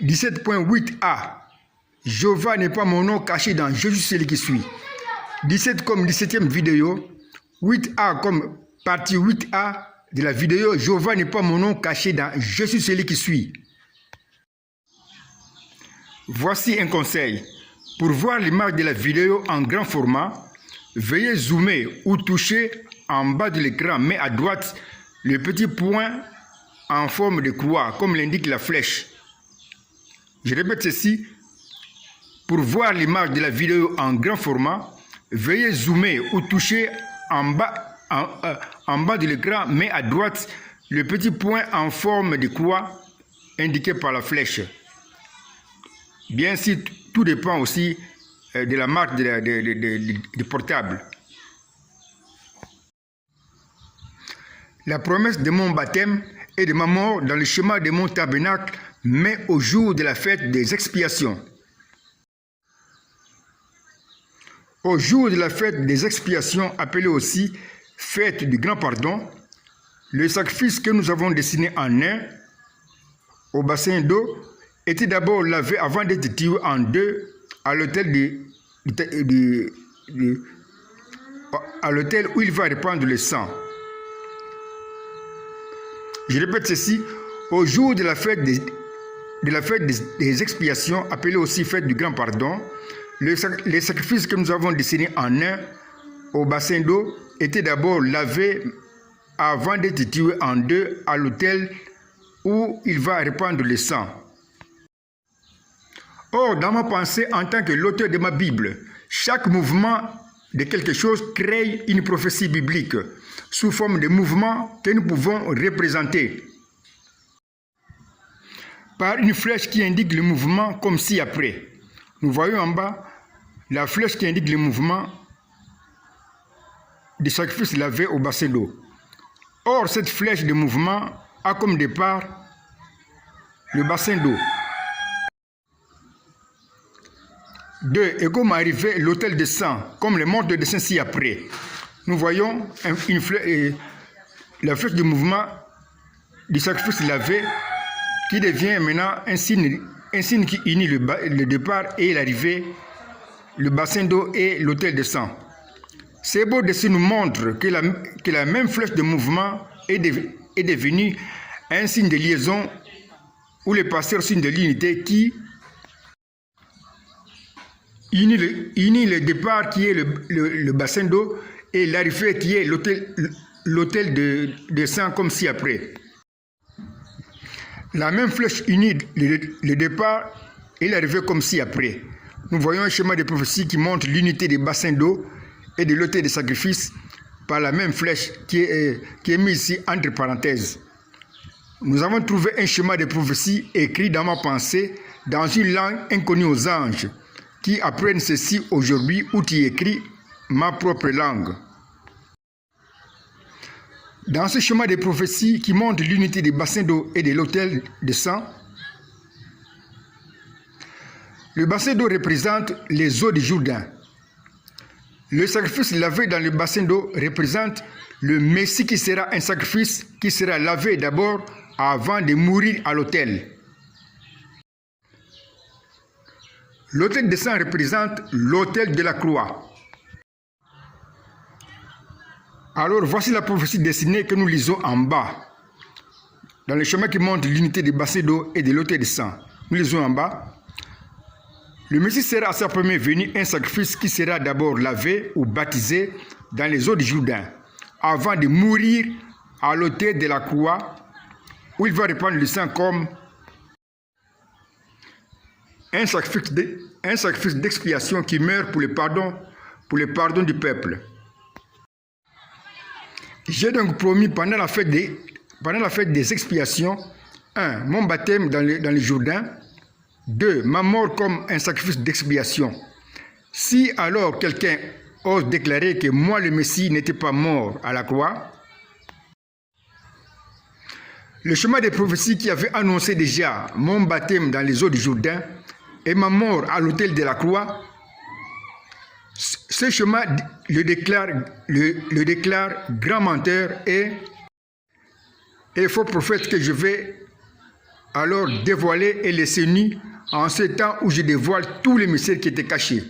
17.8a. Jéhovah n'est pas mon nom caché dans Jésus celui qui suit. 17 comme 17e vidéo. 8a comme partie 8a de la vidéo. Jéhovah n'est pas mon nom caché dans Jésus celui qui suit. Voici un conseil. Pour voir l'image de la vidéo en grand format, veuillez zoomer ou toucher en bas de l'écran, mais à droite, le petit point en forme de croix, comme l'indique la flèche. Je répète ceci. Pour voir l'image de la vidéo en grand format, veuillez zoomer ou toucher en bas de l'écran, mais à droite, le petit point en forme de croix indiqué par la flèche. Bien sûr, tout dépend aussi de la marque du portable. La promesse de mon baptême et de ma mort dans le schéma de mon tabernacle, mais au jour de la fête des expiations. Au jour de la fête des expiations, appelée aussi fête du grand pardon, le sacrifice que nous avons dessiné en un au bassin d'eau était d'abord lavé avant d'être tiré en deux à l'autel où il va répandre le sang. Je répète ceci, au jour de la fête des expiations, appelée aussi fête du grand pardon, les sacrifices que nous avons dessinés en un au bassin d'eau étaient d'abord lavés avant d'être tirés en deux à l'autel où il va répandre le sang. Or, dans ma pensée, en tant que l'auteur de ma Bible, chaque mouvement de quelque chose crée une prophétie biblique sous forme de mouvement que nous pouvons représenter par une flèche qui indique le mouvement comme ci-après. Nous voyons en bas la flèche qui indique le mouvement du sacrifice lavé au bassin d'eau. Or, cette flèche de mouvement a comme départ le bassin d'eau. 2. Et comme arrivait l'autel de sang, comme les morts de dessin ci-après. Nous voyons la flèche de mouvement du sacrifice lavé qui devient maintenant un signe qui unit le départ et l'arrivée, le bassin d'eau et l'autel de sang. Ces beaux dessins nous montrent que la même flèche de mouvement est devenue un signe de liaison ou le passeur signe de l'unité qui unit le départ qui est le bassin d'eau et l'arrivée qui est l'autel de sang comme ci-après. La même flèche unit le départ et l'arrivée comme ci-après. Nous voyons un schéma de prophétie qui montre l'unité des bassins d'eau et de l'autel de sacrifice par la même flèche qui est mise ici entre parenthèses. Nous avons trouvé un schéma de prophétie écrit dans ma pensée dans une langue inconnue aux anges qui apprennent ceci aujourd'hui ou qui écrit ma propre langue. Dans ce schéma de prophétie qui montre l'unité des bassins d'eau et de l'autel de sang, le bassin d'eau représente les eaux du Jourdain. Le sacrifice lavé dans le bassin d'eau représente le Messie qui sera un sacrifice qui sera lavé d'abord avant de mourir à l'autel. L'autel de sang représente l'autel de la croix. Alors voici la prophétie dessinée que nous lisons en bas, dans le schéma qui montre l'unité des bassins d'eau et de l'autel de sang. Nous lisons en bas. Le Messie sera à sa première venue un sacrifice qui sera d'abord lavé ou baptisé dans les eaux du Jourdain, avant de mourir à l'autel de la croix, où il va répandre le sang comme un sacrifice d'expiation qui meurt pour le pardon du peuple. J'ai donc promis pendant la fête des expiations, 1. Mon baptême dans le Jourdain, 2. Ma mort comme un sacrifice d'expiation. Si alors quelqu'un ose déclarer que moi le Messie n'était pas mort à la croix, le schéma des prophéties qui avait annoncé déjà mon baptême dans les eaux du Jourdain et ma mort à l'autel de la croix, ce schéma le déclare grand menteur et faux prophète que je vais alors dévoilez et laissez nu en ce temps où je dévoile tous les mystères qui étaient cachés.